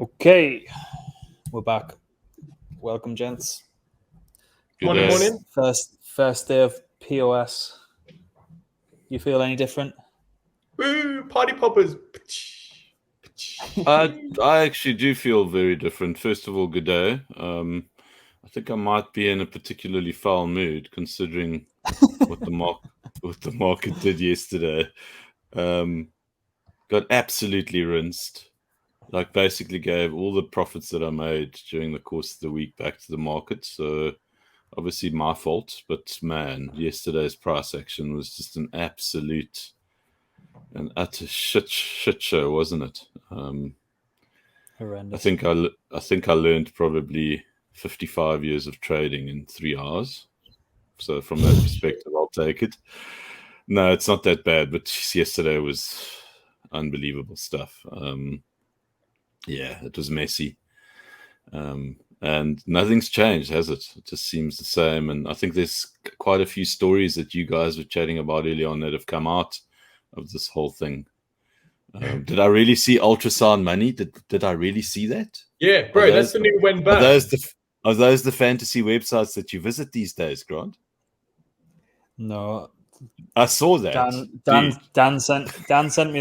Okay, we're back. Welcome, gents. Morning. First day of POS. You feel any different? Woo, party poppers. I actually do feel very different. First of all, good day. I think I might be in a particularly foul mood considering what the market did yesterday. Got absolutely rinsed. Like basically gave all the profits that I made during the course of the week back to the market. So obviously my fault, but man, yesterday's price action was just an utter shit show, wasn't it? Horrendous. I think I learned probably 55 years of trading in 3 hours. So from that perspective, I'll take it. No, it's not that bad, but yesterday was unbelievable stuff. Yeah, it was messy. And nothing's changed, has it? It just seems the same. And I think there's quite a few stories that you guys were chatting about earlier on that have come out of this whole thing. Did I really see ultrasound money? Did I really see that? Yeah, bro, that's the new when back. Are those the fantasy websites that you visit these days, Grant? No, I saw that. Dan sent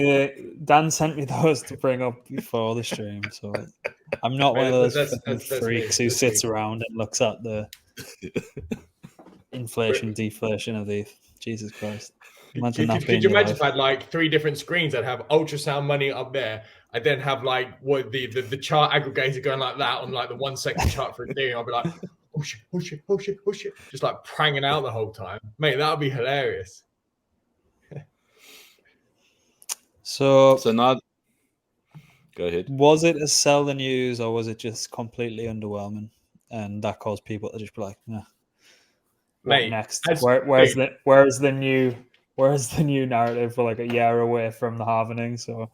me those to bring up before the stream. So I'm not one of those freaks who sits around and looks at the inflation, deflation of the Jesus Christ. Could you imagine if I had like 3 different screens? I'd have ultrasound money up there. I then have like what the chart aggregator going like that on like the 1 second chart for Ethereum. I'll be like, oh shit, just like pranging out the whole time, mate. That would be hilarious. So now, go ahead. Was it a sell the news, or was it just completely underwhelming, and that caused people to just be like, "Nah, what next? Where's the new narrative for like a year away from the halving?" So,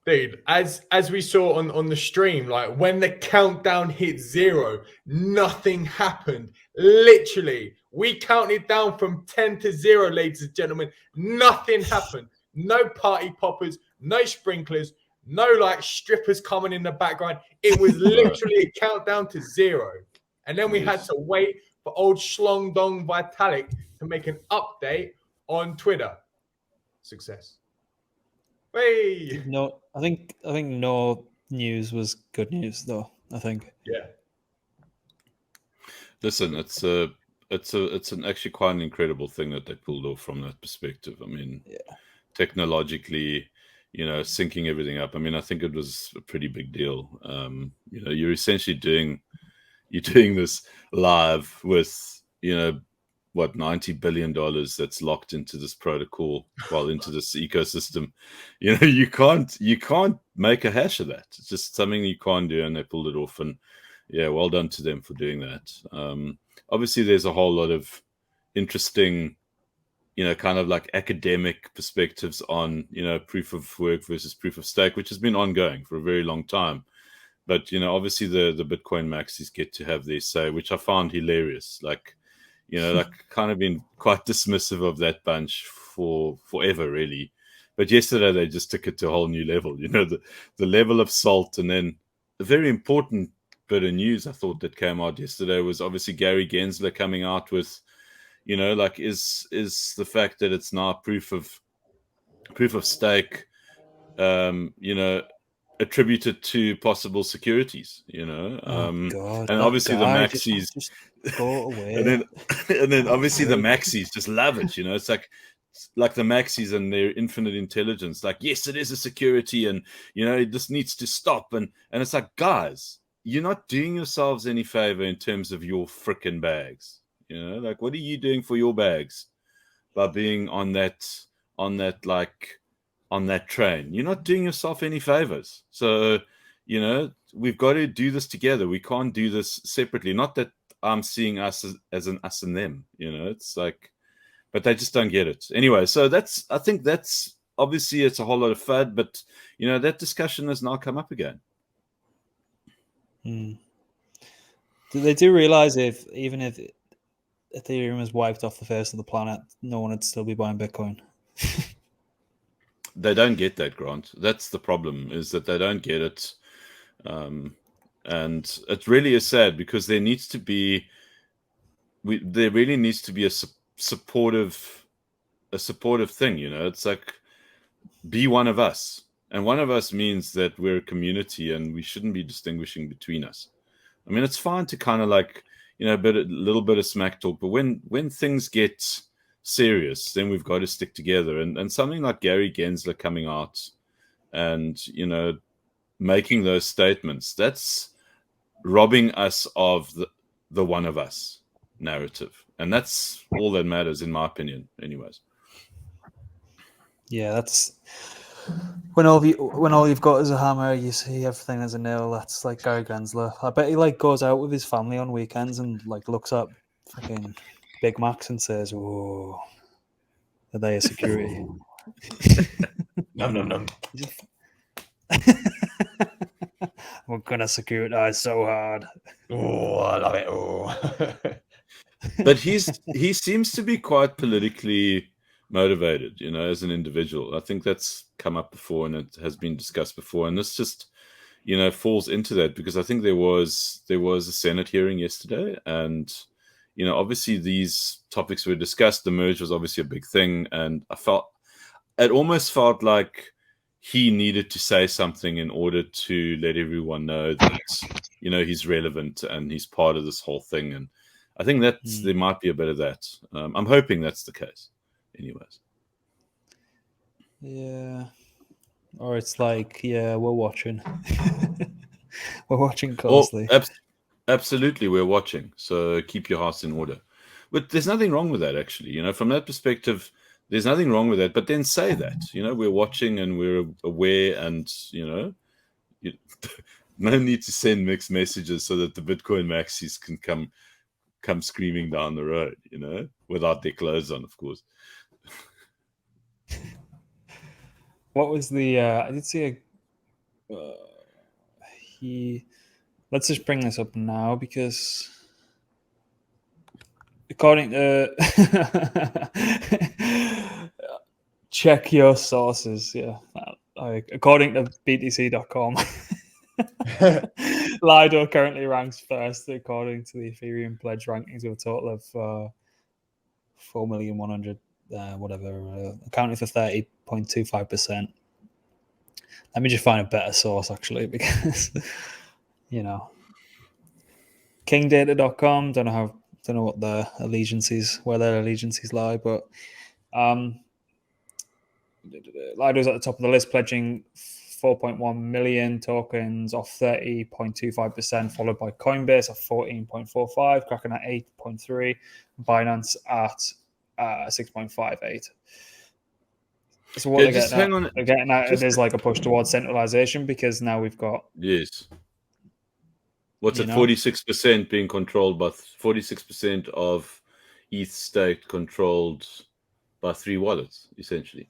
dude, as we saw on the stream, like when the countdown hit 0, nothing happened. Literally, we counted down from 10 to 0, ladies and gentlemen. Nothing happened. No party poppers, no sprinklers, no like strippers coming in the background. It was literally a countdown to 0. And then we had to wait for old Schlong Dong Vitalik to make an update on Twitter. Success. Hey. No, I think no news was good news though. I think. Yeah. Listen, it's an actually quite an incredible thing that they pulled off from that perspective. I mean, technologically, syncing everything up. I mean, I think it was a pretty big deal. You're essentially doing this live with, $90 billion that's locked into this protocol, into this ecosystem. You can't make a hash of that. It's just something you can't do, and they pulled it off. And yeah, well done to them for doing that. Obviously, there's a whole lot of interesting, kind of like academic perspectives on, proof of work versus proof of stake, which has been ongoing for a very long time. But, obviously the Bitcoin maxis get to have their say, which I found hilarious. Like kind of been quite dismissive of that bunch for forever, really. But yesterday they just took it to a whole new level, the level of salt. And then a very important bit of news I thought that came out yesterday was obviously Gary Gensler coming out with, is the fact that it's now proof of stake, attributed to possible securities, God, and obviously the maxis just go away. and then obviously the maxis just love it, it's like the maxis and their infinite intelligence, like, yes, it is a security, and this needs to stop, and it's like, guys, you're not doing yourselves any favor in terms of your frickin' bags. Like, what are you doing for your bags by being on that train? You're not doing yourself any favors. So, we've got to do this together. We can't do this separately. Not that I'm seeing us as an us and them, it's like, but they just don't get it. Anyway, so I think that's obviously it's a whole lot of FUD, but that discussion has now come up again. They do realize even if Ethereum is wiped off the face of the planet, no one would still be buying Bitcoin. They don't get that, Grant. That's the problem, is that they don't get it. And it really is sad because there needs to be, there really needs to be a supportive thing. It's like, be one of us. And one of us means that we're a community and we shouldn't be distinguishing between us. I mean, it's fine to kind of like, a little bit of smack talk, but when things get serious, then we've got to stick together. And something like Gary Gensler coming out and, making those statements, that's robbing us of the one of us narrative. And that's all that matters, in my opinion, anyways. Yeah, that's when all you've got is a hammer, you see everything as a nail. That's like Gary Gensler. I bet he like goes out with his family on weekends and like looks up fucking Big Macs and says, "Oh, are they a security?" No. We're gonna securitize so hard. Oh, I love it. Oh. But he seems to be quite politically motivated, as an individual. I think that's come up before and it has been discussed before. And this just, falls into that because I think there was a Senate hearing yesterday and, obviously these topics were discussed. The merge was obviously a big thing. And it almost felt like he needed to say something in order to let everyone know that, he's relevant and he's part of this whole thing. And I think that there might be a bit of that. I'm hoping that's the case. Anyways. Yeah. Or it's like, yeah, we're watching. We're watching closely. Absolutely, we're watching. So keep your hearts in order. But there's nothing wrong with that, actually. From that perspective, there's nothing wrong with that. But then say that, we're watching and we're aware and, no need to send mixed messages so that the Bitcoin maxis can come screaming down the road, without their clothes on, of course. What was the? I did see Let's just bring this up now because, according to check your sources, yeah. According to BTC.com, Lido currently ranks first according to the Ethereum pledge rankings with a total of 4,100,000. Accounting for 30.25%. Let me just find a better source actually, because kingdata.com, don't know what their allegiances lie, but Lido's at the top of the list, pledging 4.1 million tokens off 30.25%, followed by Coinbase at 14.45, Kraken at 8.3, Binance at 6.58. So what they're getting at is like a push towards centralization, because now we've got what's it, 46% being controlled by 46% of ETH stake controlled by 3 wallets, essentially.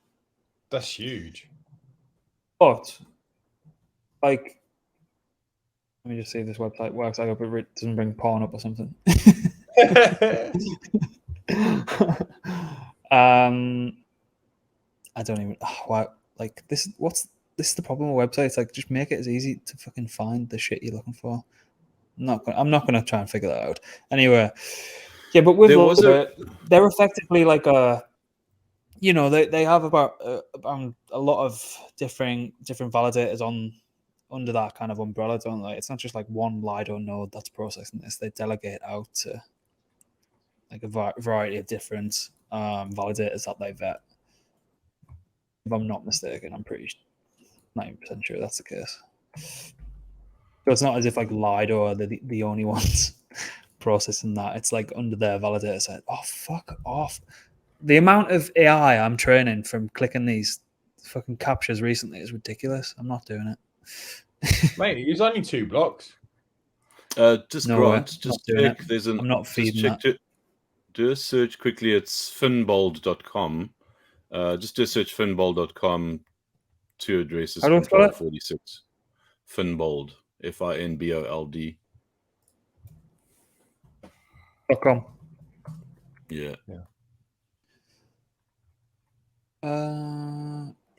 That's huge. But like, let me just see if this website works. I hope it doesn't bring porn up or something. I don't even like this. This is the problem with websites. Like, just make it as easy to fucking find the shit you're looking for. I'm not gonna try and figure that out. Anyway, yeah, but with they're effectively like a, they have about a lot of different validators under that kind of umbrella, don't they? It's not just like one Lido node that's processing this. They delegate out to like a variety of different validators that they vet. If I'm not mistaken, I'm pretty 90% sure that's the case. So it's not as if like Lido are the only ones processing that. It's like under their validator said, "Oh, fuck off." The amount of AI I'm training from clicking these fucking captures recently is ridiculous. I'm not doing it. Mate, it's only 2 blocks. Just Grant, just check. I'm not feeding that. Do a search quickly. It's finbold.com. Just do a search finbold.com. 2 addresses. How do I spell it? 46. Finbold. FINBOLD. .com. Yeah.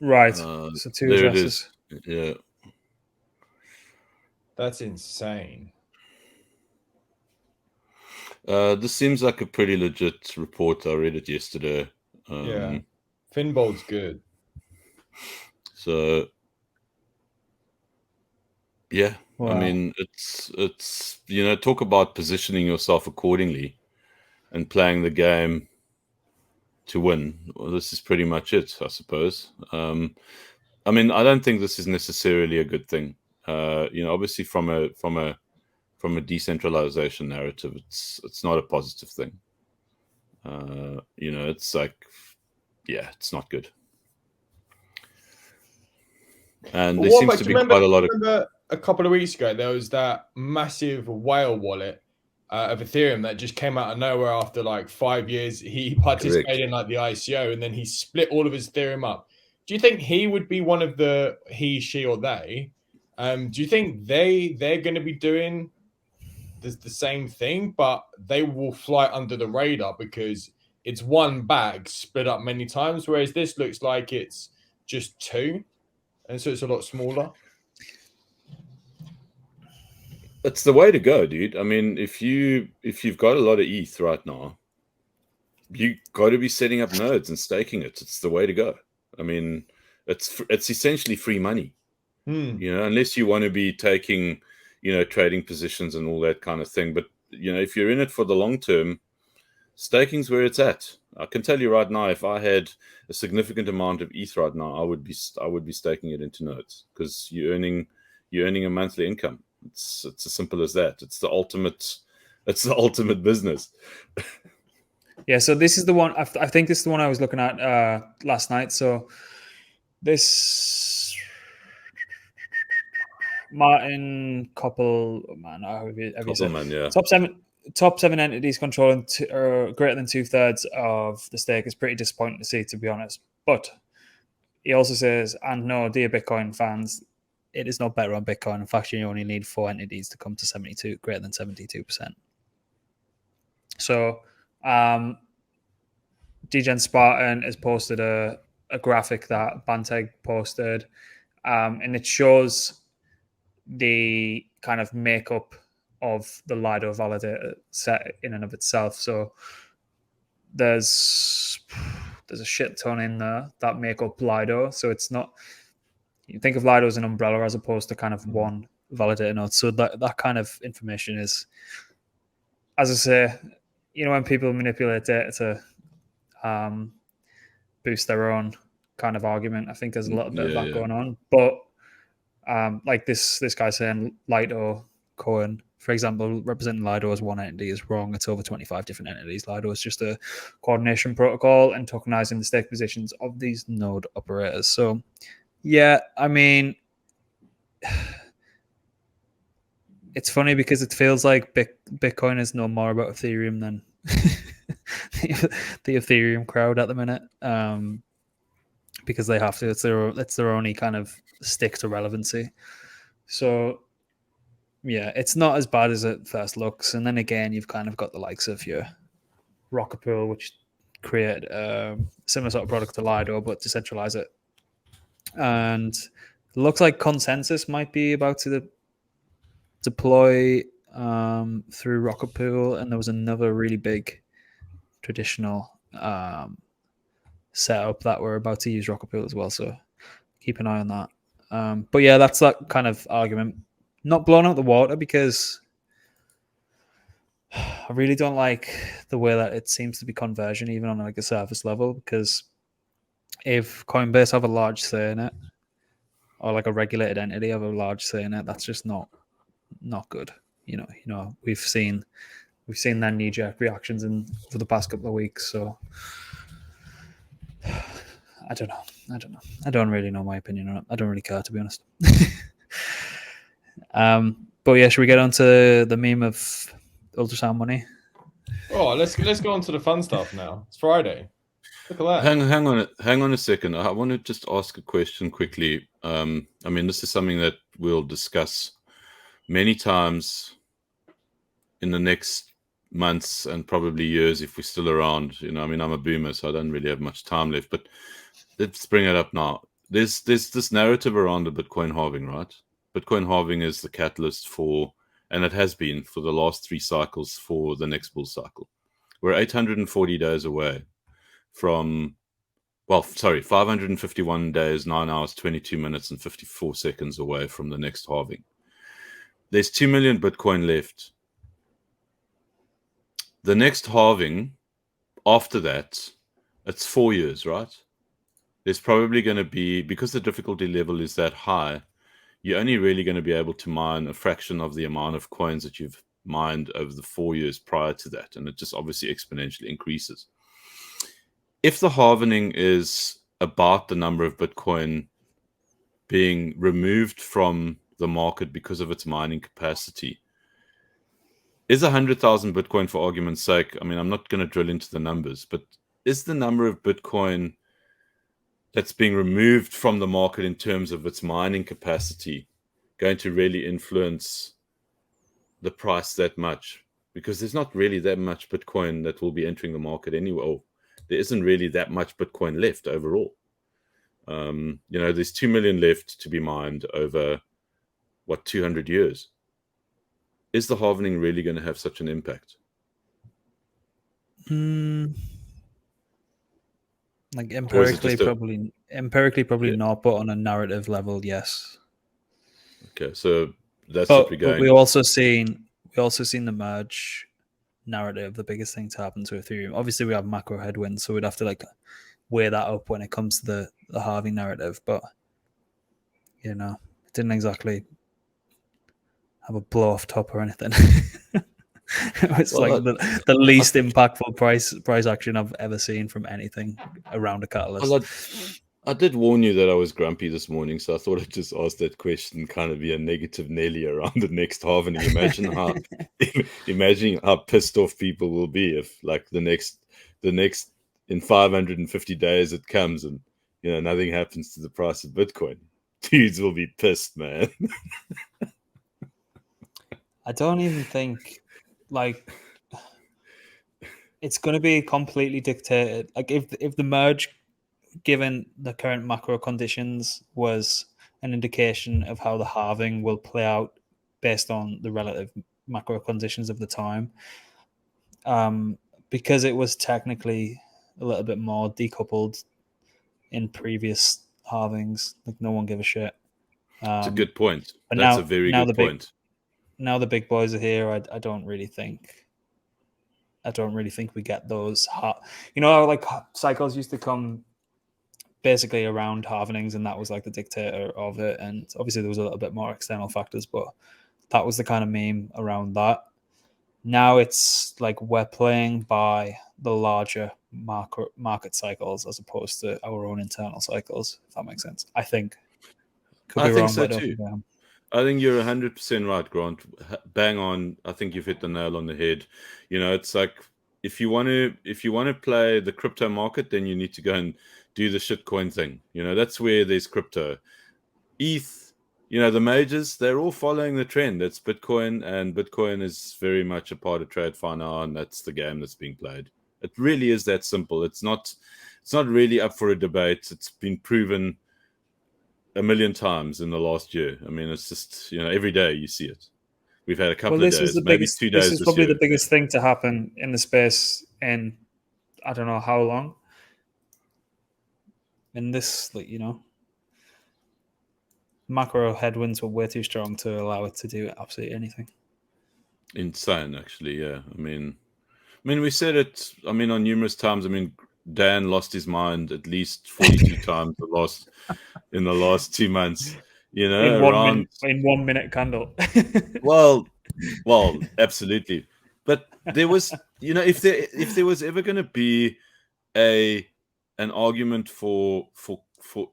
Right. So 2 addresses. Yeah. That's insane. This seems like a pretty legit report. I read it yesterday. Yeah, Finbold's good. So, yeah, Wow. I mean, it's talk about positioning yourself accordingly and playing the game to win. Well, this is pretty much it, I suppose. I mean, I don't think this is necessarily a good thing. Obviously, from a decentralization narrative, it's not a positive thing. It's like, yeah, it's not good. And there seems to be quite a lot of. Remember a couple of weeks ago, there was that massive whale wallet of Ethereum that just came out of nowhere after like 5 years. He participated in like the ICO, and then he split all of his Ethereum up. Do you think he would be one of the he, she, or they? Do you think they're going to be doing the same thing, but they will fly under the radar because it's one bag split up many times, whereas this looks like it's just two, and so it's a lot smaller. It's the way to go, dude. I mean, if you've got a lot of ETH right now, you got to be setting up nodes and staking it. It's the way to go. I mean, it's essentially free money, unless you want to be taking, trading positions and all that kind of thing. But if you're in it for the long term, staking's where it's at. I can tell you right now, if I had a significant amount of ETH right now, I would be staking it into nodes because you're earning a monthly income. It's as simple as that. It's the ultimate business. Yeah, so this is the one. I think this is the one I was looking at last night. So this Martin Koppelman, yeah. Top seven entities controlling greater than 2/3 of the stake is pretty disappointing to see, to be honest. But he also says, and no, dear Bitcoin fans, it is not better on Bitcoin. In fact, you only need 4 entities to come to greater than 72%. So, Degen Spartan has posted a graphic that Banteg posted, and it shows the kind of makeup of the Lido validator set in and of itself. So there's a shit ton in there that make up Lido. So it's not, you think of Lido as an umbrella as opposed to kind of one validator node. So that kind of information is, as I say, when people manipulate data to boost their own kind of argument, I think there's a little bit of that going on. But like this guy saying Lido Cohen, for example, representing Lido as one entity is wrong. It's over 25 different entities. Lido is just a coordination protocol and tokenizing the stake positions of these node operators. So, yeah, I mean, it's funny because it feels like Bitcoin is no more about Ethereum than the Ethereum crowd at the minute, because they have to. It's their only kind of stick to relevancy. So, yeah, it's not as bad as it first looks. And then again, you've kind of got the likes of your Rocket Pool, which create a similar sort of product to Lido, but decentralize it. And it looks like Consensus might be about to deploy through Rocket Pool. And there was another really big traditional setup that we're about to use Rocket Pool as well. So keep an eye on that. But yeah, that's that kind of argument. Not blown out the water because I really don't like the way that it seems to be conversion, even on like a surface level. Because if Coinbase have a large say in it, or like a regulated entity have a large say in it, that's just not good. We've seen their knee-jerk reactions for the past couple of weeks. So I don't know. I don't really know my opinion on it. I don't really care, to be honest. But yeah, should we get on to the meme of ultrasound money? Oh, let's go on to the fun stuff now. It's Friday. Look at that. Hang on a second. I want to just ask a question quickly. I mean, this is something that we'll discuss many times in the next months and probably years if we're still around. I mean, I'm a boomer, so I don't really have much time left. But let's bring it up now. There's this narrative around the Bitcoin halving, right? Bitcoin halving is the catalyst for, and it has been for the last 3 cycles for the next bull cycle. We're 840 days away from, 551 days, 9 hours, 22 minutes, and 54 seconds away from the next halving. There's 2 million Bitcoin left. The next halving, after that, it's 4 years, right? There's probably going to be, because the difficulty level is that high, you're only really going to be able to mine a fraction of the amount of coins that you've mined over the 4 years prior to that. And it just obviously exponentially increases. If the halving is about the number of Bitcoin being removed from the market because of its mining capacity, is 100,000 Bitcoin, for argument's sake, I mean, I'm not going to drill into the numbers, but is the number of Bitcoin that's being removed from the market in terms of its mining capacity going to really influence the price that much? Because there's not really that much Bitcoin that will be entering the market anyway. Oh, there isn't really that much Bitcoin left overall. There's 2 million left to be mined over, 200 years. Is the halving really going to have such an impact? Like empirically, probably not, but on a narrative level, yes. Okay, so that's what we're going. But we also seen the merge narrative, the biggest thing to happen to Ethereum. Obviously, we have macro headwinds, so we'd have to weigh that up when it comes to the halving narrative. But it didn't exactly have a blow off top or anything. It's the least impactful price action I've ever seen from anything around a catalyst. I did warn you that I was grumpy this morning, so I thought I'd just ask that question, kind of be a negative Nelly around the next halving. Imagine how pissed off people will be if, the next in 550 days it comes and nothing happens to the price of Bitcoin. Dudes will be pissed, man. I don't even think it's going to be completely dictated. If the merge, given the current macro conditions, was an indication of how the halving will play out based on the relative macro conditions of the time, because it was technically a little bit more decoupled in previous halvings, no one gave a shit. It's a good point. That's a very good point. Now the big boys are here. I don't really think we get those cycles used to come basically around halvings, and that was the dictator of it. And obviously there was a little bit more external factors, but that was the kind of meme around that. Now it's we're playing by the larger market cycles as opposed to our own internal cycles, if that makes sense. I think. I think so too. I think you're 100% right, Grant. Bang on. I think you've hit the nail on the head. It's if you want to play the crypto market, then you need to go and do the shitcoin thing. That's where there's crypto. ETH, the majors, they're all following the trend. That's Bitcoin, and Bitcoin is very much a part of TradeFi now, and that's the game that's being played. It really is that simple. It's not really up for a debate. It's been proven a million times in the last year. I mean, it's just, every day you see it. We've had a couple of days, maybe 2 days. This is probably the biggest thing to happen in the space in I don't know how long. And this, macro headwinds were way too strong to allow it to do absolutely anything. Insane, actually, yeah. I mean, we said it, on numerous times. Dan lost his mind at least 42 times in the last 2 months. In 1 minute candle. well, absolutely. But there was, if there was ever going to be an argument for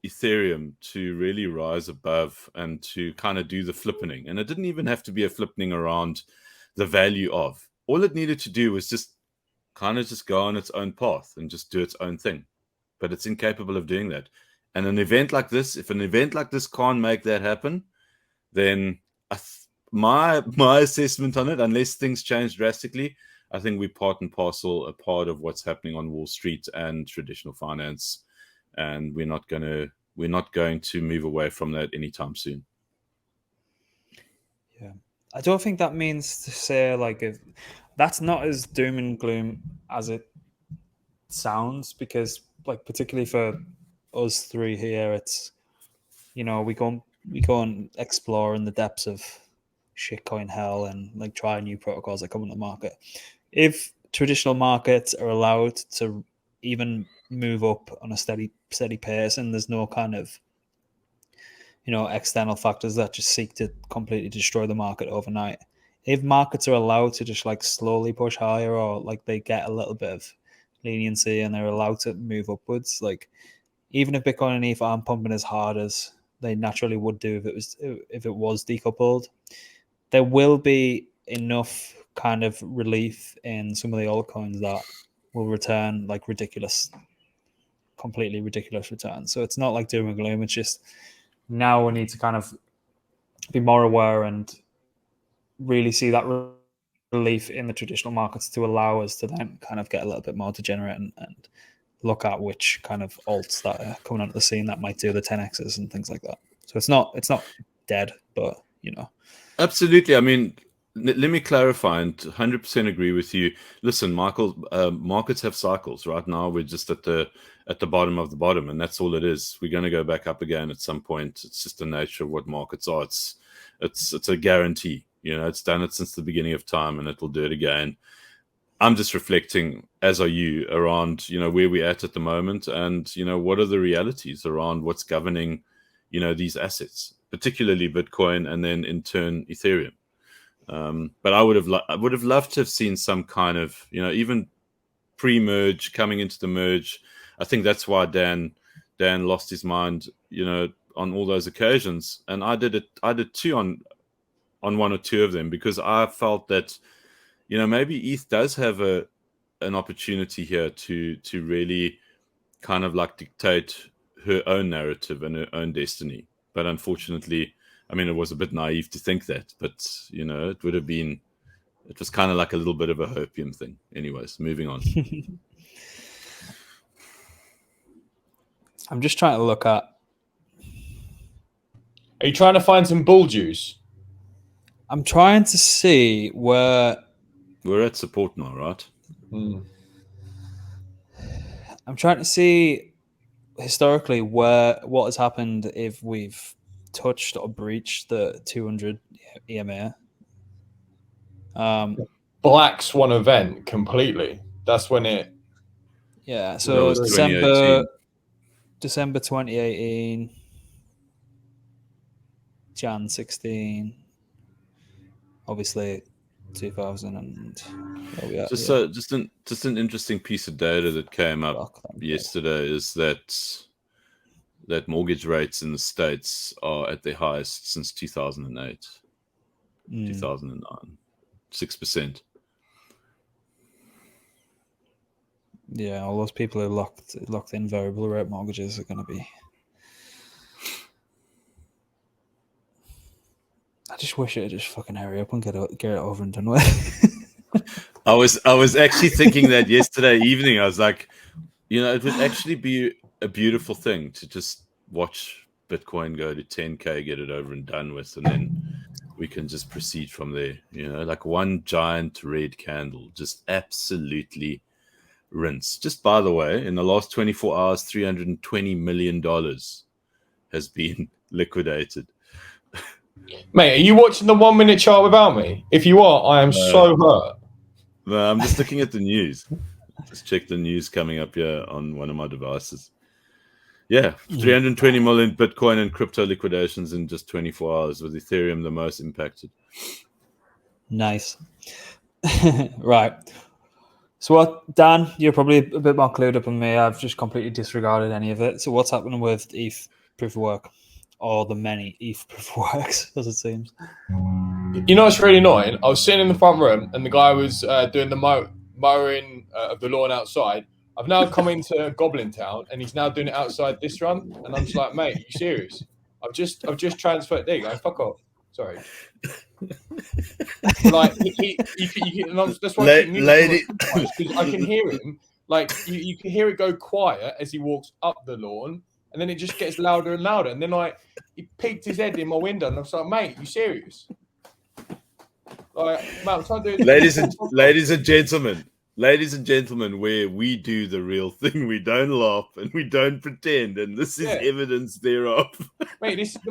Ethereum to really rise above and to kind of do the flippening, and it didn't even have to be a flippening around the value of. All it needed to do was just go on its own path and just do its own thing. But it's incapable of doing that. And if an event like this can't make that happen, then my assessment on it, unless things change drastically, I think we're part and parcel a part of what's happening on Wall Street and traditional finance, and we're not going to move away from that anytime soon. I don't think that means to say like if that's not as doom and gloom as it sounds, because like particularly for us three here, it's we go and explore in the depths of shitcoin hell and like try new protocols that come on the market. If traditional markets are allowed to even move up on a steady pace, and there's no kind of external factors that just seek to completely destroy the market overnight. If markets are allowed to just like slowly push higher, or like they get a little bit of leniency and they're allowed to move upwards, like even if Bitcoin and ETH aren't pumping as hard as they naturally would do if it was decoupled, there will be enough kind of relief in some of the altcoins that will return like completely ridiculous returns. So it's not like doom and gloom. It's just now we need to kind of be more aware and really see that relief in the traditional markets to allow us to then kind of get a little bit more degenerate and look at which kind of alts that are coming onto the scene that might do the 10x's and things like that. So it's not dead, but Absolutely. I mean, let me clarify, and 100% agree with you. Listen, Michael, markets have cycles. Right now, we're just at the bottom of the bottom, and that's all it is. We're going to go back up again at some point. It's just the nature of what markets are. It's a guarantee. It's done it since the beginning of time, and it will do it again. I'm just reflecting, as are you, around where we're at the moment, and what are the realities around what's governing these assets, particularly Bitcoin, and then in turn Ethereum. But I would have loved to have seen some kind of even pre-merge coming into the merge. I think that's why Dan lost his mind on all those occasions, and I did too on one or two of them, because I felt that maybe ETH does have an opportunity here to really kind of like dictate her own narrative and her own destiny. But unfortunately, I mean, it was a bit naive to think that, but it was kind of like a little bit of a hopium thing. Anyways, moving on. I'm just trying to look at. Are you trying to find some bull juice? I'm trying to see where we're at support now, right? I'm trying to see historically what has happened if we've touched or breached the 200 EMA. Black Swan event completely. That's when it. Yeah, so December 2018, Jan 16, obviously 2000 and just an interesting piece of data that came up yesterday is that mortgage rates in the States are at their highest since 2008, 2009, 6%. Yeah, all those people who locked in variable rate mortgages are going to be. I just wish it'd just fucking hurry up and get it over and done with. I was actually thinking that yesterday evening. I was like, it would actually be a beautiful thing to just watch Bitcoin go to 10K, get it over and done with, and then we can just proceed from there. Like one giant red candle, just absolutely rinse. Just by the way, in the last 24 hours, $320 million has been liquidated. Mate, are you watching the 1 minute chart without me? If you are, I am so hurt. No, I'm just looking at the news. Just check the news coming up here on one of my devices. Yeah, 320 million Bitcoin and crypto liquidations in just 24 hours, with Ethereum the most impacted. Nice. Right. So Dan, you're probably a bit more clued up than me. I've just completely disregarded any of it. So what's happening with ETH proof of work? Or the many ETH proof of works, as it seems. It's really annoying. I was sitting in the front room and the guy was doing the mowing of the lawn outside. I've now come into Goblin Town and he's now doing it outside this run. And I'm just like, mate, are you serious? I've just transferred. There you go. Fuck off. Sorry. Like that's why I keep muting because I can hear him. Like you can hear it go quiet as he walks up the lawn. And then it just gets louder and louder. And then he peeked his head in my window and I was like, mate, you serious? Like, man, I'm trying to do ladies and gentlemen, where we do the real thing, we don't laugh and we don't pretend, and this is evidence thereof. Mate, this is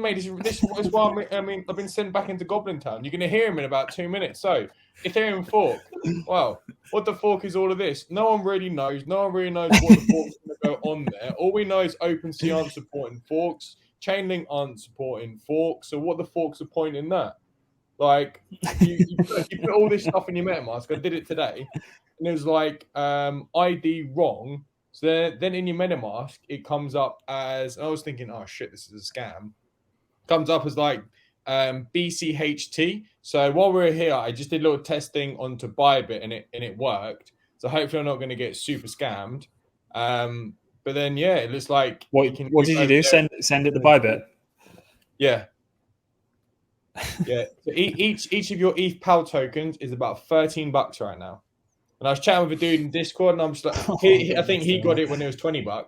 why I've been sent back into Goblin Town. You're gonna hear him in about 2 minutes. So, Ethereum fork. Wow, what the fork is all of this? No one really knows. No one really knows what the fork's gonna go on there. All we know is OpenSea aren't supporting forks, Chainlink aren't supporting forks. So, what the forks are pointing that? Like, you put all this stuff in your MetaMask. I did it today, and it was like ID wrong. So then in your MetaMask, it comes up as, I was thinking, oh shit, this is a scam. Comes up as like BCHT. So while we were here, I just did a little testing onto Bybit, and it worked. So hopefully I'm not going to get super scammed. But then yeah, it looks like what did you do? Send it to Bybit. Yeah. Yeah. So each of your ETH PAL tokens is about $13 right now. And I was chatting with a dude in Discord, and I'm just like, I think he got it when it was $20. I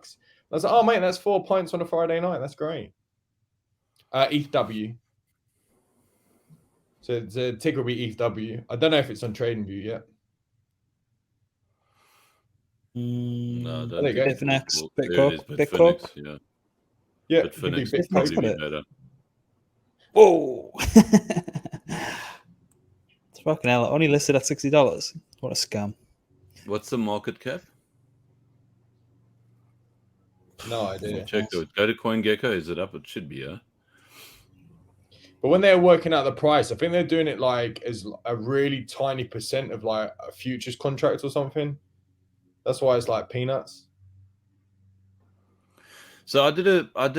was like, oh mate, that's 4 points on a Friday night. That's great. ETH W. So the ticker will be ETH W. I don't know if it's on TradingView yet. No, there you go. Bitfinex, Bitcoin. Yeah. Yeah. Bitfinex would probably be better. Whoa. It's fucking hell. Only listed at $60. What a scam. What's the market cap? No idea. Check it. Go to CoinGecko. Is it up? It should be, yeah. But when they're working out the price, I think they're doing it like as a really tiny percent of like a futures contract or something. That's why it's like peanuts. So I did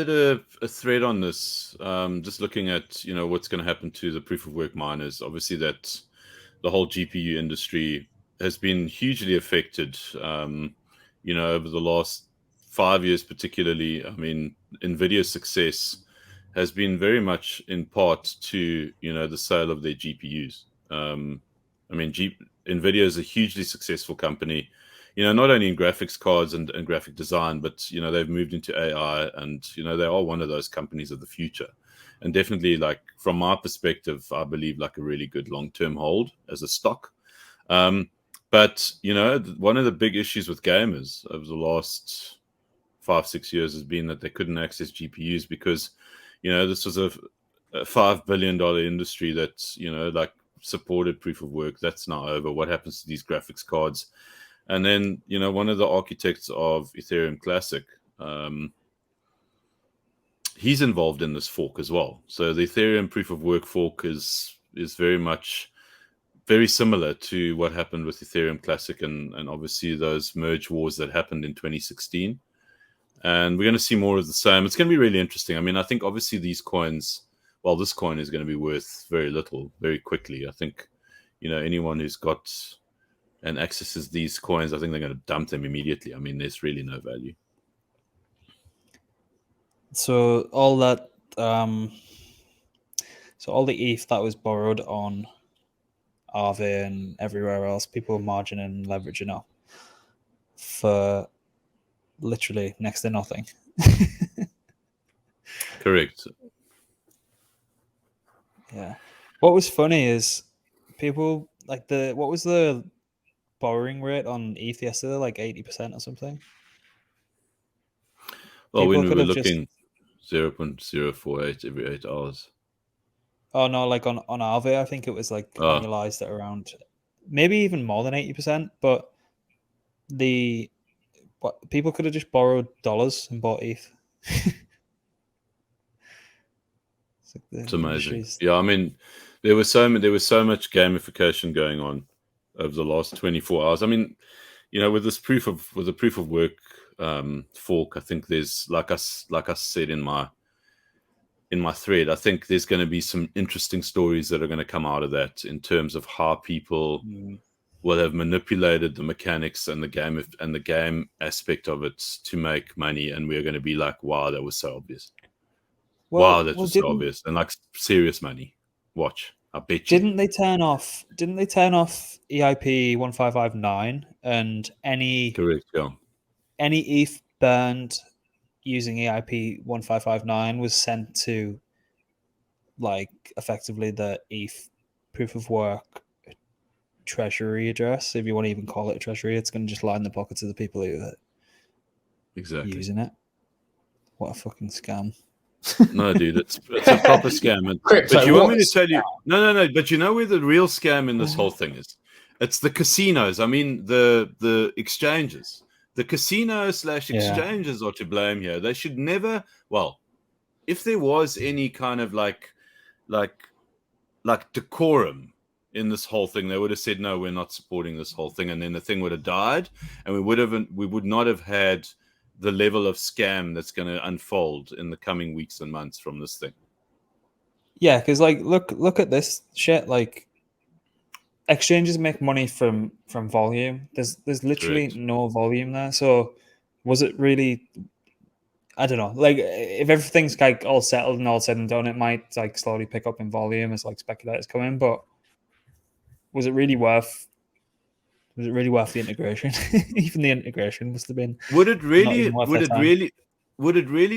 a thread on this, just looking at what's going to happen to the proof of work miners. Obviously, that the whole GPU industry has been hugely affected. Over the last 5 years, particularly. I mean, Nvidia's success has been very much in part to the sale of their GPUs. Nvidia is a hugely successful company. Not only in graphics cards and graphic design, but they've moved into AI, and they are one of those companies of the future. And definitely, like, from my perspective, I believe like a really good long-term hold as a stock. But one of the big issues with gamers over the last 5-6 years has been that they couldn't access GPUs because this was a $5 billion industry that like supported proof of work. That's now over. What happens to these graphics cards? And then, one of the architects of Ethereum Classic, he's involved in this fork as well. So the Ethereum proof of work fork is very similar to what happened with Ethereum Classic and obviously those merge wars that happened in 2016. And we're going to see more of the same. It's going to be really interesting. I mean, I think obviously these coins, well, this coin is going to be worth very little very quickly. I think, anyone who's got and accesses these coins, I think they're going to dump them immediately. I mean, there's really no value. So all that, all the ETH that was borrowed on Aave and everywhere else, people were margining and leveraging up for literally next to nothing. Correct. Yeah. What was funny is people like what was the borrowing rate on ETH yesterday, like 80% or something? Well, when we were looking 0.048 every 8 hours. Oh no, like on Aave, I think it was like annualized at around maybe even more than 80%, but people could have just borrowed dollars and bought ETH. It's amazing. Yeah, I mean, there was so much gamification going on over the last 24 hours. I mean, with the proof of work fork, I think there's like I said in my thread, I think there's going to be some interesting stories that are going to come out of that in terms of how people will have manipulated the mechanics and the game aspect of it to make money, and we're going to be like, wow, that was so obvious. Wow, that was so obvious, and like serious money. Watch, I bet you. Didn't they turn off EIP 1559 and any correct? Yeah. Any ETH burned using EIP 1559 was sent to like effectively the ETH proof of work treasury address, if you want to even call it a treasury. It's going to just line the pockets of the people who are using it. What a fucking scam. No, dude, it's a proper scam. But you want me to tell you? No. But you know where the real scam in this whole thing is? It's the casinos. I mean, the exchanges. The casino/exchanges are to blame here. They should never. Well, if there was any kind of like decorum in this whole thing, they would have said, no, we're not supporting this whole thing, and then the thing would have died, and we would not have had the level of scam that's going to unfold in the coming weeks and months from this thing. Yeah, because like look at this shit. Like, exchanges make money from volume. There's literally no volume there. So was it really? I don't know. Like, if everything's like all settled and all said and done, it might like slowly pick up in volume as like speculators come in. But was it really worth? Was it really worth the integration? Even the integration must have been. Would it really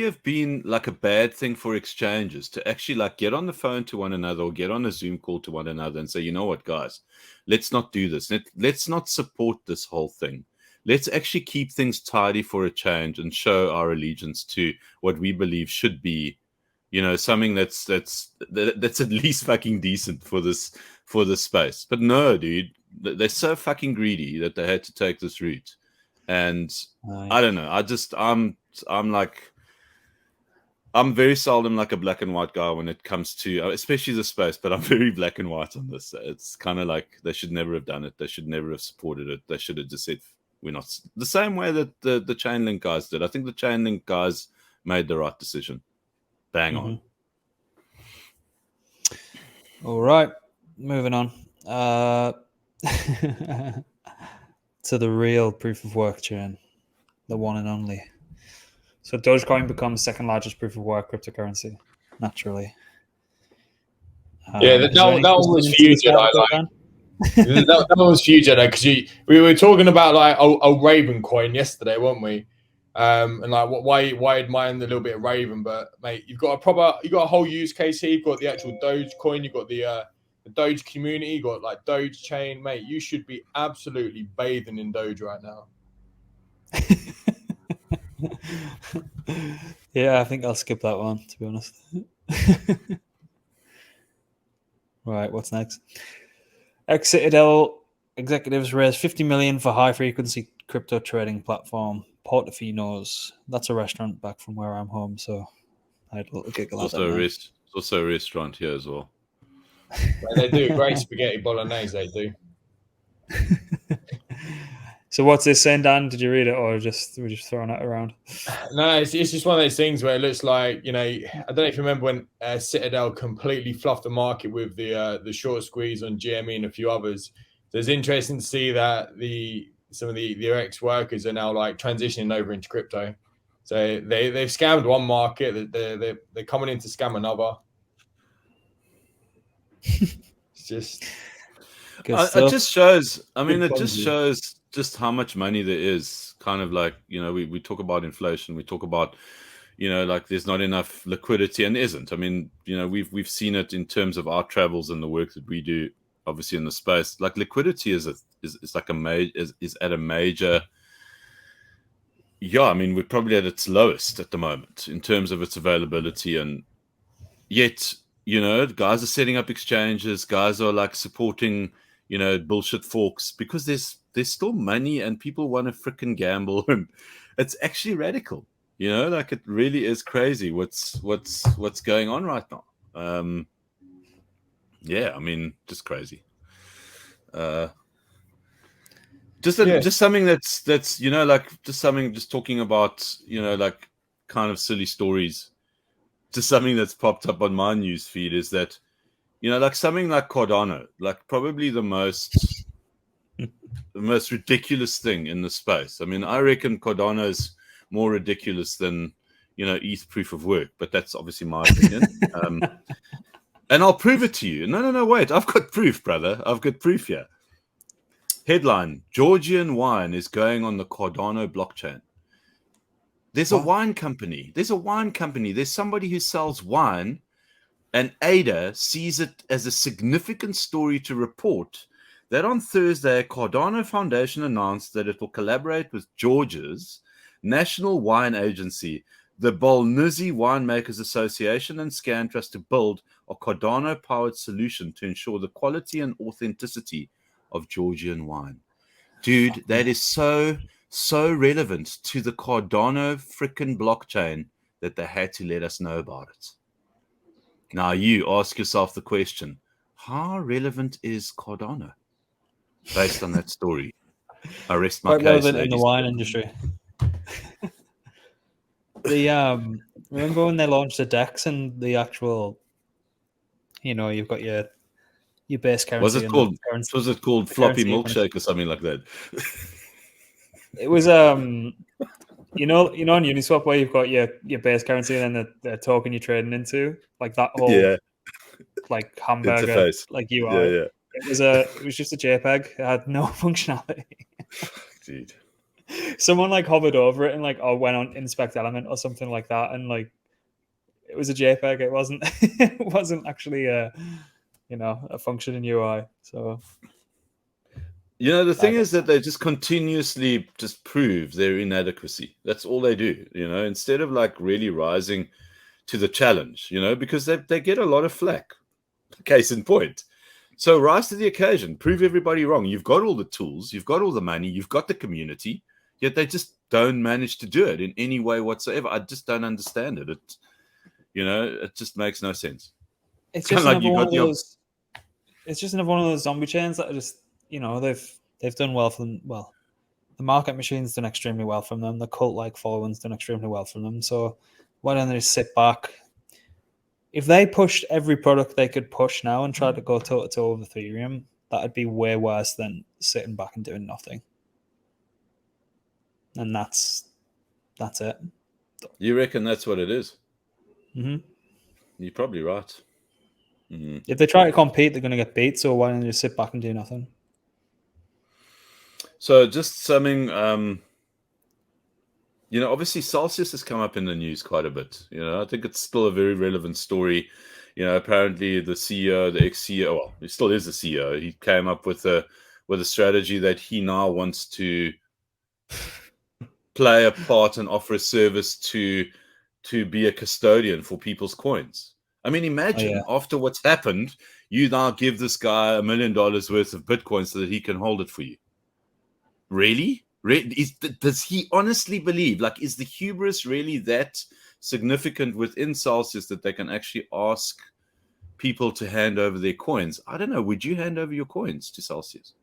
have been like a bad thing for exchanges to actually like get on the phone to one another or get on a Zoom call to one another and say, you know what, guys, let's not do this. Let's not support this whole thing. Let's actually keep things tidy for a change and show our allegiance to what we believe should be, you know, something that's at least fucking decent for this space. But no, dude. They're so fucking greedy that they had to take this route, and I don't know. I'm very seldom like a black and white guy when it comes to, especially the space. But I'm very black and white on this. It's kind of like they should never have done it. They should never have supported it. They should have just said we're not. The same way that the Chainlink guys did. I think the Chainlink guys made the right decision. Bang on. All right, moving on. To the real proof of work chain, the one and only. So Dogecoin becomes second largest proof of work cryptocurrency, naturally. That one was for you, Jedi. That one was for you, Jedi, because we were talking about like a Raven coin yesterday, weren't we? And like why admire the little bit of Raven, but mate, you've got a whole use case here. You've got the actual Doge coin, you've got the Doge community, you got like Doge chain, mate. You should be absolutely bathing in Doge right now. Yeah, I think I'll skip that one, to be honest. Right, what's next? Citadel executives raised $50 million for high-frequency crypto trading platform Portofinos. That's a restaurant back from where I'm home, so I had a little giggle at that. It's also a restaurant here as well. They do great spaghetti bolognese. They do. So what's this saying, Dan? Did you read it, or we're just throwing it around? No, it's just one of those things where it looks like, you know, I don't know if you remember when Citadel completely fluffed the market with the short squeeze on GME and a few others. So it's interesting to see that some of the ex-workers are now like transitioning over into crypto. So they've scammed one market, they're coming in to scam another. It's just it just shows. I mean, it just shows just how much money there is. Kind of like, you know, we talk about inflation, we talk about, you know, like there's not enough liquidity, and isn't. I mean, you know, we've seen it in terms of our travels and the work that we do, obviously in the space. Like liquidity is at a major. Yeah, I mean, we're probably at its lowest at the moment in terms of its availability, and yet, you know, guys are setting up exchanges, guys are like supporting, you know, bullshit forks because there's still money and people want to freaking gamble, and it's actually radical, you know, like it really is crazy what's going on right now. Yeah, I mean, just crazy. Just something that's you know, like just talking about, you know, like kind of silly stories. Just something that's popped up on my news feed is that, you know, like something like Cardano, like probably the most ridiculous thing in the space. I mean, I reckon Cardano is more ridiculous than, you know, ETH proof of work, but that's obviously my opinion. And I'll prove it to you. No, wait, I've got proof, brother. I've got proof here. Headline: Georgian wine is going on the Cardano blockchain. There's a wine company. There's somebody who sells wine, and Ada sees it as a significant story to report that on Thursday, Cardano Foundation announced that it will collaborate with Georgia's National Wine Agency, the Bolnizy Winemakers Association, and Scantrust to build a Cardano-powered solution to ensure the quality and authenticity of Georgian wine. Dude, that is so relevant to the Cardano freaking blockchain that they had to let us know about it. Now you ask yourself the question, how relevant is Cardano? Based on that story. I rest my Quite case. relevant in the wine industry. Remember when they launched the DEX and the actual, you've got your base currency. Was it called floppy milkshake or something like that? It was on Uniswap where you've got your base currency and then the token you're trading into, like that whole like hamburger interface, like UI. Yeah. It was just a JPEG. It had no functionality. Dude. Someone like hovered over it and like went on inspect element or something like that, and like it was a JPEG. It wasn't actually a functioning UI. So the thing is that they just continuously just prove their inadequacy. That's all they do, instead of like really rising to the challenge, because they get a lot of flack. Case in point. So rise to the occasion, prove everybody wrong. You've got all the tools, you've got all the money, you've got the community, yet they just don't manage to do it in any way whatsoever. I just don't understand it. It just makes no sense. It's just another one of those. It's just another one of those zombie chains that are just, they've done well for them. Well, the market machine's done extremely well from them. The cult-like following's done extremely well from them. So why don't they just sit back? If they pushed every product they could push now and tried to go toe-to-toe with Ethereum, that'd be way worse than sitting back and doing nothing. And that's it. You reckon that's what it is? Mm-hmm. You're probably right. Mm-hmm. If they try to compete, they're going to get beat. So why don't they just sit back and do nothing? So just summing, obviously Celsius has come up in the news quite a bit. I think it's still a very relevant story. Apparently the CEO, the ex-CEO, well, he still is the CEO. He came up with a strategy that he now wants to play a part and offer a service to be a custodian for people's coins. I mean, imagine after what's happened, you now give this guy $1 million worth of Bitcoin so that he can hold it for you. Really? Does he honestly believe, like, is the hubris really that significant within Celsius that they can actually ask people to hand over their coins? I don't know. Would you hand over your coins to Celsius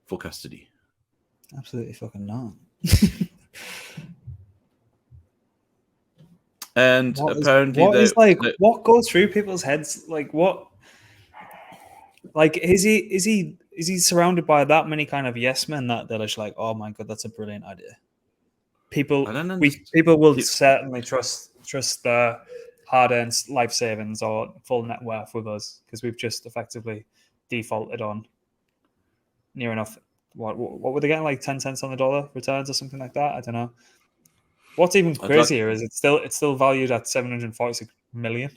for custody? Absolutely fucking not. And apparently, what goes through people's heads? Like, what? Like, is he surrounded by that many kind of yes men that they're just like, oh my god, that's a brilliant idea. People will certainly trust their hard-earned life savings or full net worth with us because we've just effectively defaulted on near enough. What were they getting, like 10 cents on the dollar returns or something like that? I don't know. What's even crazier is it's still valued at 746 million.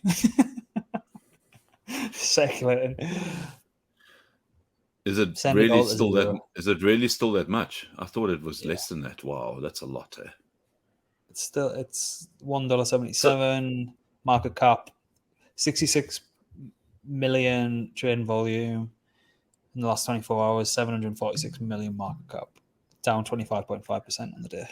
Circulating. Is it really still that? Is it really still that much? I thought it was less than that. Wow, that's a lot. It's $1.77 market cap, 66 million trading volume in the last 24 hours. 746 million market cap, down 25.5% on the day.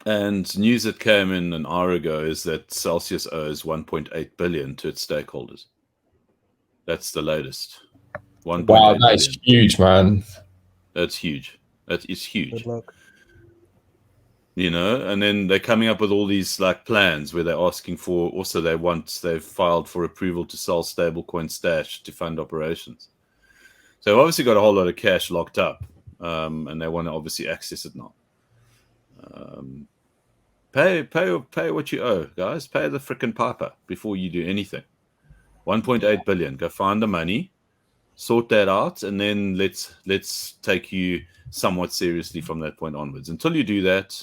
And news that came in an hour ago is that Celsius owes 1.8 billion to its stakeholders. That's the latest. Wow, that is huge, man. That's huge. That is huge. Good luck. And then they're coming up with all these like plans where they're asking for. Also, they've filed for approval to sell stablecoin stash to fund operations. So they've obviously got a whole lot of cash locked up, and they want to obviously access it now. Pay what you owe, guys. Pay the frickin' piper before you do anything. 1.8 billion. Go find the money, sort that out, and then let's take you somewhat seriously from that point onwards. Until you do that,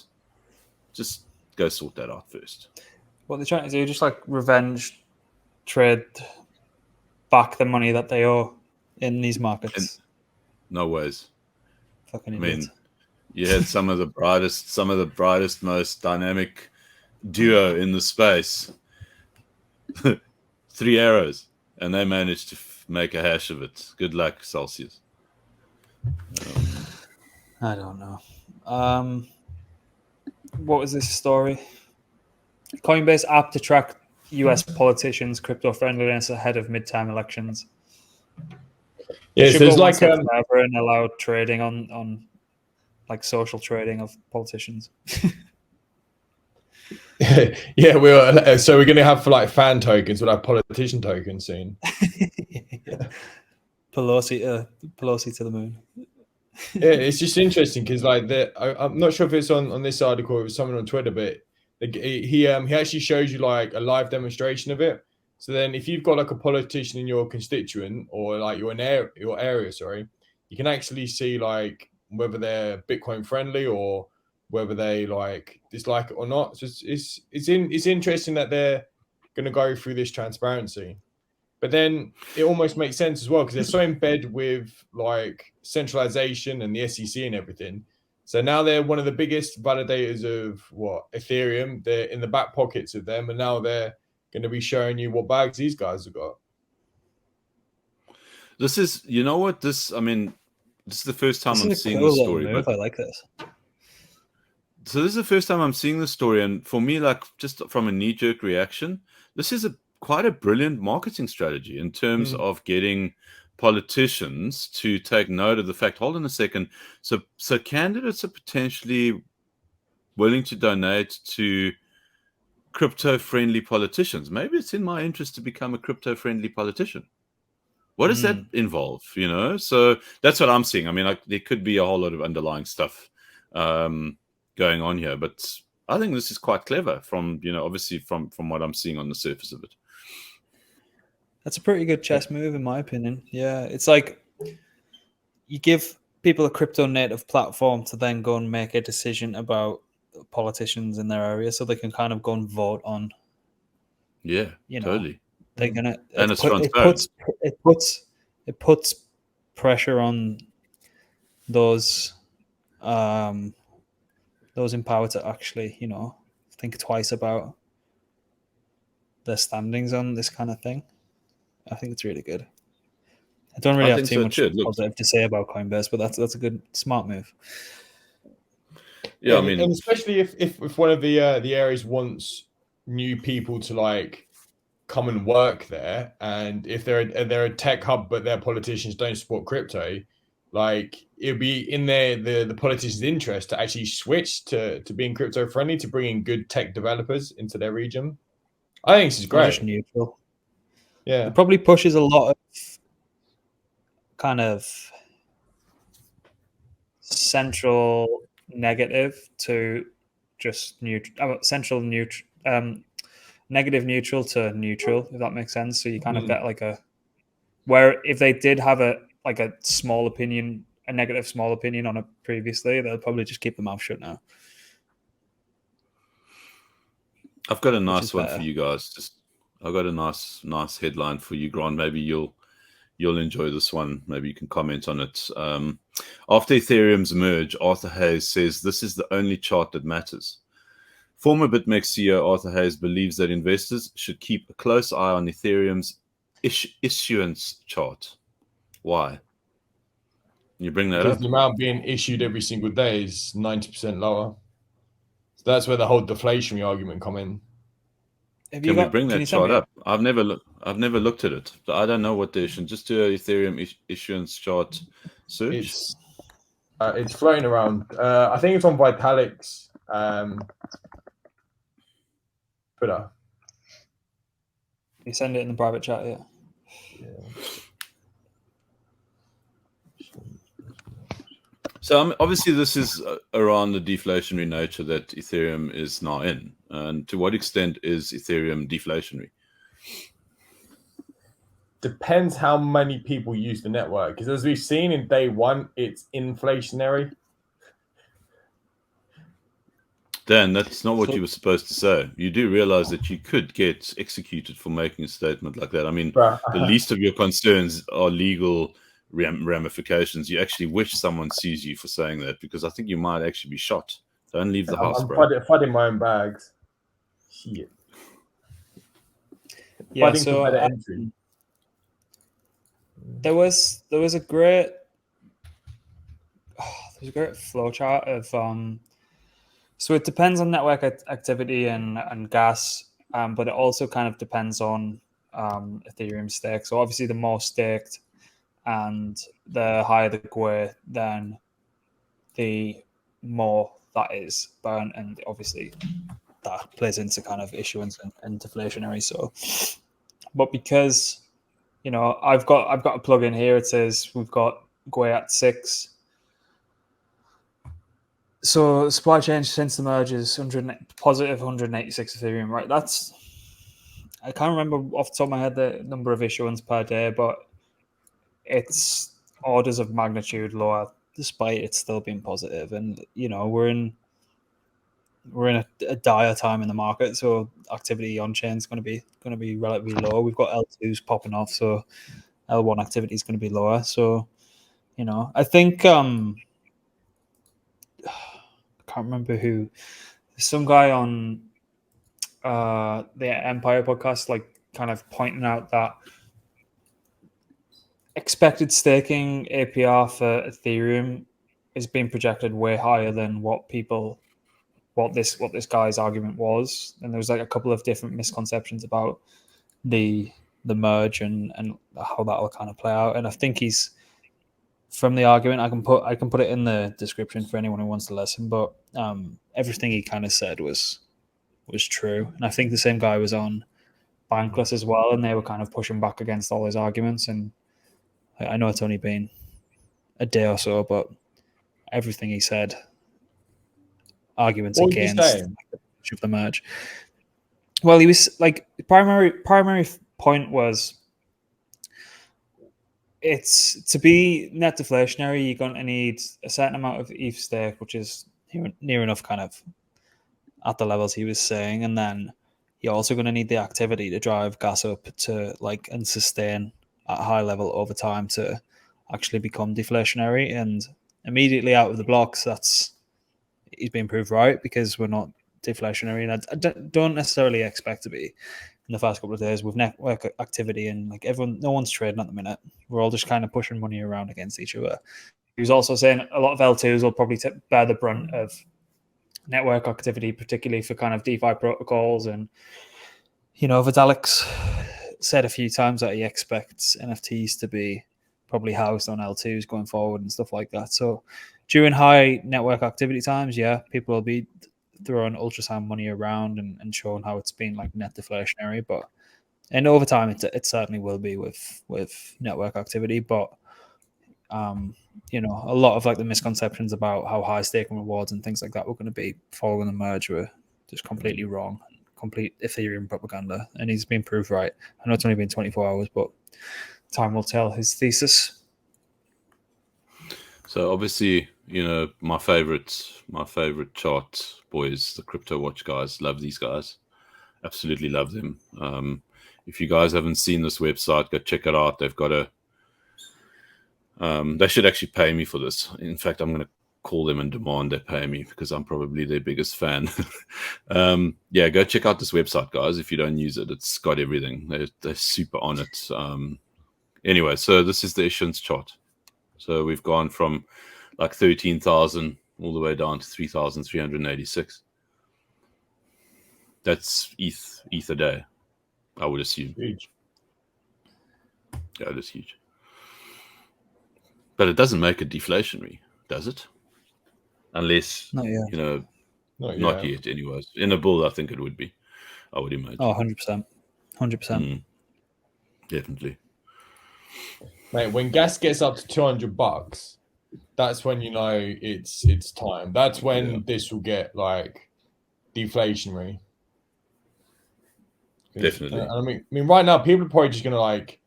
just go sort that out first. What they're trying to do, just like revenge trade back the money that they owe in these markets. No ways. Fucking I idiot. mean, you had some of the brightest, most dynamic duo in the space. 3 arrows, and they managed to make a hash of it. Good luck, Celsius. I don't know. What was this story? Coinbase app to track US politicians' crypto friendliness ahead of midterm elections. Yeah, so it's like and allow trading on like social trading of politicians. Yeah, so we're going to have for like fan tokens, we'll have politician tokens soon. Pelosi to the moon. Yeah, it's just interesting because like I'm not sure if it's on this article, it was someone on Twitter, but he actually shows you like a live demonstration of it. So then if you've got like a politician in your constituent or like your area, sorry, you can actually see like whether they're Bitcoin friendly or whether they like dislike it or not. So it's interesting that they're going to go through this transparency. But then it almost makes sense as well because they're so embedded with like centralization and the SEC and everything. So now they're one of the biggest validators of Ethereum. They're in the back pockets of them, and now they're going to be showing you what bags these guys have got. This is, you know what? This is the first time I'm seeing this story. But I like this. So this is the first time I'm seeing this story, and for me, like just from a knee-jerk reaction, this is quite a brilliant marketing strategy in terms of getting politicians to take note of the fact, hold on a second, so candidates are potentially willing to donate to crypto-friendly politicians. Maybe it's in my interest to become a crypto-friendly politician. What does that involve, you know? So that's what I'm seeing. I mean, there could be a whole lot of underlying stuff going on here, but I think this is quite clever from, obviously from what I'm seeing on the surface of it. That's a pretty good chess move, in my opinion. Yeah, it's like you give people a crypto native platform to then go and make a decision about politicians in their area, so they can kind of go and vote on. Yeah, totally. They're gonna, and it's transparent. It puts pressure on those in power to actually, think twice about their standings on this kind of thing. I think it's really good. I don't really have too much positive to say about Coinbase, but that's a good, smart move. Yeah, I mean, and especially if one of the areas wants new people to like come and work there, and if they're a tech hub but their politicians don't support crypto, like it'd be in the politicians' interest to actually switch to being crypto friendly, to bring in good tech developers into their region. I think this is great. Just neutral. Yeah, it probably pushes a lot of kind of central negative to just neutral, negative neutral to neutral, if that makes sense. So you kind of get like where if they did have a small opinion, a negative small opinion on it previously, they'll probably just keep their mouth shut now. I've got a nice one for you guys. I've got a nice headline for you, Grant. Maybe you'll enjoy this one. Maybe you can comment on it. After Ethereum's merge, Arthur Hayes says this is the only chart that matters. Former BitMEX CEO Arthur Hayes believes that investors should keep a close eye on Ethereum's issuance chart. Why? Can you bring that up? Because the amount being issued every single day is 90% lower. So that's where the whole deflationary argument come in. Can we bring that chart up? I've never looked at it. I don't know what the issue. Just do a Ethereum issuance chart search. It's floating around. I think it's on Vitalik's Twitter. You send it in the private chat, yeah. So obviously this is around the deflationary nature that Ethereum is now in. And to what extent is Ethereum deflationary? Depends how many people use the network. Because as we've seen in day one, it's inflationary. Dan, that's not what you were supposed to say. You do realize that you could get executed for making a statement like that. I mean, the least of your concerns are legal ramifications, you actually wish someone sees you for saying that, because I think you might actually be shot. Don't leave the house, bro. I'm flooding my own bags. Shit. Yeah, so there was a great flow chart of so it depends on network activity and gas, but it also kind of depends on Ethereum stake. So obviously the more staked and the higher the GUI, then the more that is burnt, and obviously that plays into kind of issuance and deflationary. So, but because I've got a plug in here. It says we've got GUI at 6. So supply chain since the merge is positive 186 Ethereum, right? I can't remember off the top of my head the number of issuance per day, but it's orders of magnitude lower, despite it still being positive. And we're in a dire time in the market, so activity on chain is going to be relatively low. We've got L2s popping off, so L1 activity is going to be lower. So I think I can't remember who, some guy on the Empire podcast, like kind of pointing out that expected staking APR for Ethereum is being projected way higher than what this guy's argument was. And there was like a couple of different misconceptions about the merge and how that will kind of play out. And I think he's, from the argument, I can put it in the description for anyone who wants to listen, but everything he kind of said was true. And I think the same guy was on Bankless as well, and they were kind of pushing back against all his arguments. And I know it's only been a day or so, but everything he said, arguments against the merge. Well, he was like, primary point was, it's to be net deflationary, you're going to need a certain amount of ETH stake, which is near enough kind of at the levels he was saying, and then you're also going to need the activity to drive gas up to and sustain at a high level over time to actually become deflationary. And immediately out of the blocks, he's been proved right, because we're not deflationary, and I don't necessarily expect to be in the first couple of days with network activity and no one's trading at the minute. We're all just kind of pushing money around against each other. He was also saying a lot of L2s will probably bear the brunt of network activity, particularly for kind of DeFi protocols. And Vitalik's said a few times that he expects NFTs to be probably housed on L2s going forward and stuff like that. So during high network activity times, people will be throwing ultrasound money around and showing how it's been like net deflationary. But and over time, it certainly will be with network activity. But a lot of like the misconceptions about how high staking rewards and things like that were going to be following the merge were just completely wrong, complete Ethereum propaganda. And he's been proved right. I know it's only been 24 hours, but time will tell his thesis. So obviously, my favorite chart boys, the Crypto Watch guys, love these guys. Absolutely love them. If you guys haven't seen this website, go check it out. They've got they should actually pay me for this. In fact, I'm going to call them and demand they pay me, because I'm probably their biggest fan. Go check out this website, guys. If you don't use it, it's got everything. They're super on it. Anyway, so this is the issuance chart. So we've gone from like 13,000 all the way down to 3,386. That's ETH a day, I would assume. Huge. Yeah, it is huge. But it doesn't make it deflationary, does it? Unless, not yet. Not yet anyways. In a bull, I think it would be. I would imagine. Oh, 100%. 100%. Definitely. Mate, when gas gets up to $200, that's when it's time. That's when this will get like deflationary. Definitely. I mean, right now people are probably just gonna like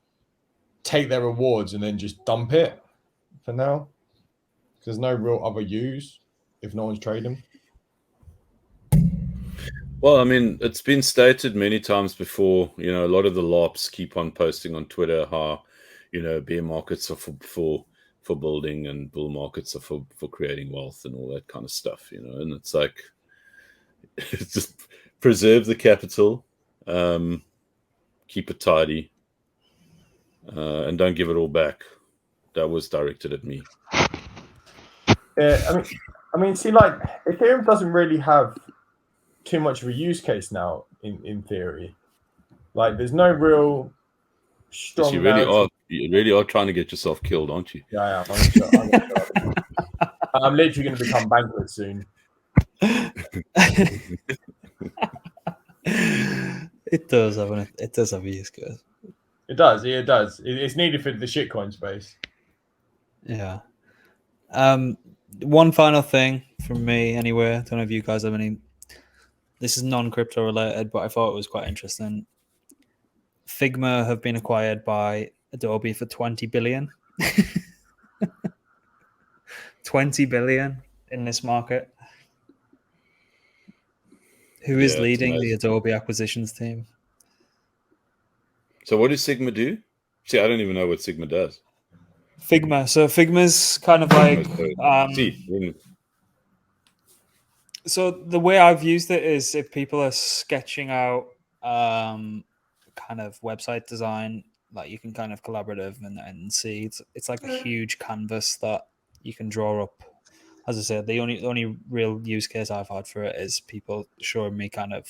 take their rewards and then just dump it for now. There's no real other use if no one's trading. Well, I mean, it's been stated many times before. A lot of the LARPs keep on posting on Twitter how, bear markets are for building, and bull markets are for creating wealth and all that kind of stuff, and it's like, just preserve the capital, keep it tidy, and don't give it all back. That was directed at me. Yeah, I mean, see, like, Ethereum doesn't really have too much of a use case now, in theory. Like, there's no real strong. Yes, you really are trying to get yourself killed, aren't you? Yeah, I'm literally going to become bankrupt soon. It does have a use case. It does. It's needed for the shitcoin space. Yeah. One final thing from me, anyway. I don't know if you guys have any. This is non-crypto related, but I thought it was quite interesting. Figma have been acquired by Adobe for $20 billion. 20 billion in this market. Who is leading the Adobe acquisitions team? So what does Sigma do? See, I don't even know what Sigma does. Figma. So Figma's kind of like... So the way I've used it is if people are sketching out kind of website design, like you can kind of collaborative and see it's like a huge canvas that you can draw up. As I said, the only real use case I've had for it is people showing me kind of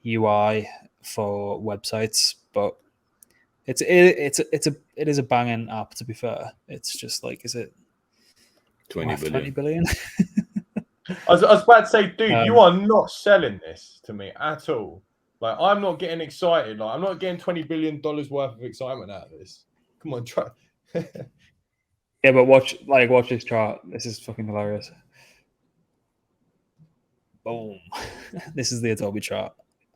UI for websites, but it is a banging app, to be fair. It's just like, is it 20 billion? I was about to say, dude, you are not selling this to me at all. Like, I'm not getting excited. Like, I'm not getting $20 billion worth of excitement out of this. Come on, try. Yeah, but watch this chart. This is fucking hilarious. Boom. This is the Adobe chart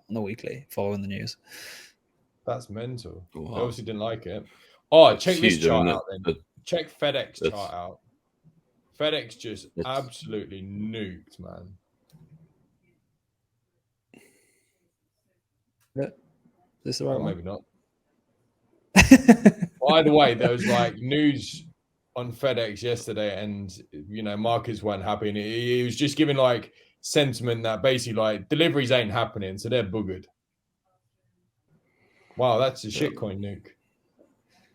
on the weekly, following the news. That's mental. Wow. I obviously didn't like it. Oh, check this chart out then. Check FedEx chart out. FedEx just absolutely nuked, man. Yeah. Is this the right one? Maybe not. Either way, there was like news on FedEx yesterday, and markets weren't happy, and he was just giving like sentiment that basically like deliveries ain't happening, so they're boogered. Wow, that's a shitcoin nuke.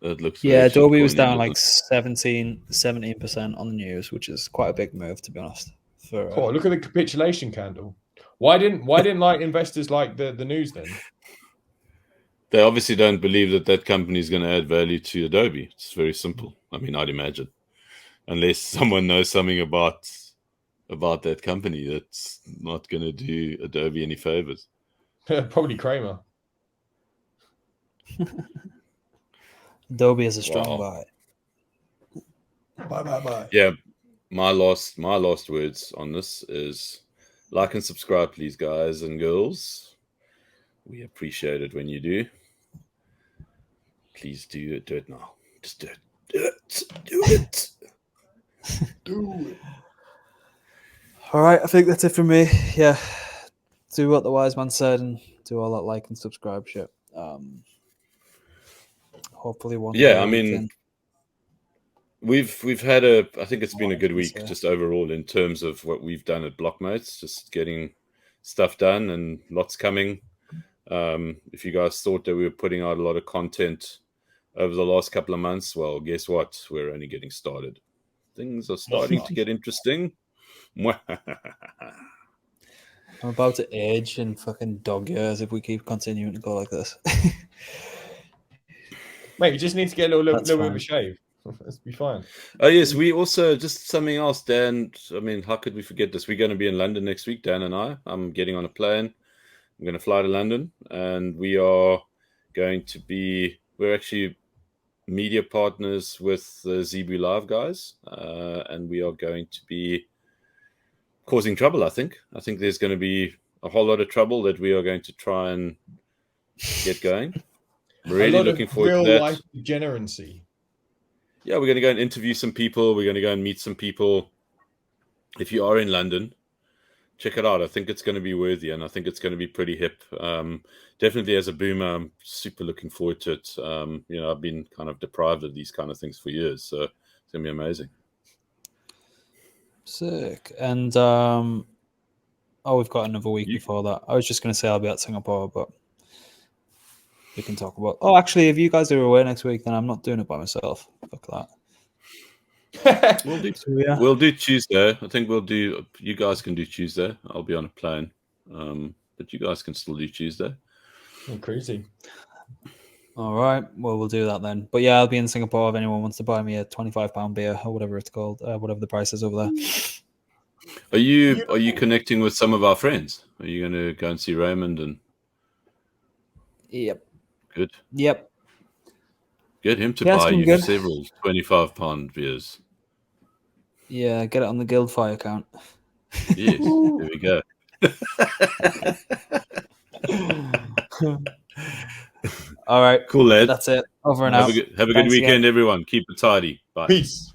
That looks Adobe was down like 17% on the news, which is quite a big move, to be honest. Look at the capitulation candle. Why didn't like investors like the news then? They obviously don't believe that company is going to add value to Adobe. It's very simple. I mean, I'd imagine, unless someone knows something about that company, that's not going to do Adobe any favors. Probably Kramer. Adobe is a strong buy. Bye. Yeah, my last words on this is like and subscribe, please, guys and girls. We appreciate it when you do. Please do it now. Just do it. Do it. Do it. All right, I think that's it from me. Yeah, do what the wise man said and do all that like and subscribe shit. Hopefully one. Yeah, I mean, we've had I think it's been a good week just overall in terms of what we've done at Blockmates, just getting stuff done and lots coming. If you guys thought that we were putting out a lot of content over the last couple of months, well, guess what? We're only getting started. Things are starting to get interesting. I'm about to age in fucking dog years if we keep continuing to go like this. Mate, you just need to get a little bit of a shave. Let's be fine. Oh, yes. We also, just something else, Dan. I mean, how could we forget this? We're going to be in London next week, Dan and I. I'm getting on a plane. I'm going to fly to London, and we are going to be, we're actually media partners with the Zebu Live guys, and we are going to be causing trouble, I think. I think there's going to be a whole lot of trouble that we are going to try and get going. Really looking forward to that. Real life degeneracy. Yeah, we're going to go and interview some people. We're going to go and meet some people. If you are in London, check it out. I think it's going to be worthy, and I think it's going to be pretty hip. Definitely as a boomer, I'm super looking forward to it. I've been kind of deprived of these kind of things for years, so it's going to be amazing. Sick. And we've got another week before that. I was just going to say I'll be at Singapore, but we can talk about. Oh, actually, if you guys are away next week, then I'm not doing it by myself. Fuck that. We'll do Tuesday. I think you guys can do Tuesday. I'll be on a plane. But you guys can still do Tuesday. Oh, crazy. All right. Well, we'll do that then. But yeah, I'll be in Singapore if anyone wants to buy me a £25 beer or whatever it's called, whatever the price is over there. Are you connecting with some of our friends? Are you going to go and see Raymond and? Yep. Good. Yep. Get him to buy you several £25 beers. Yeah, get it on the Guildfire account. Yes, there we go. All right. Cool, lad. That's it. Over and out. Have a good weekend, everyone. Keep it tidy. Bye. Peace.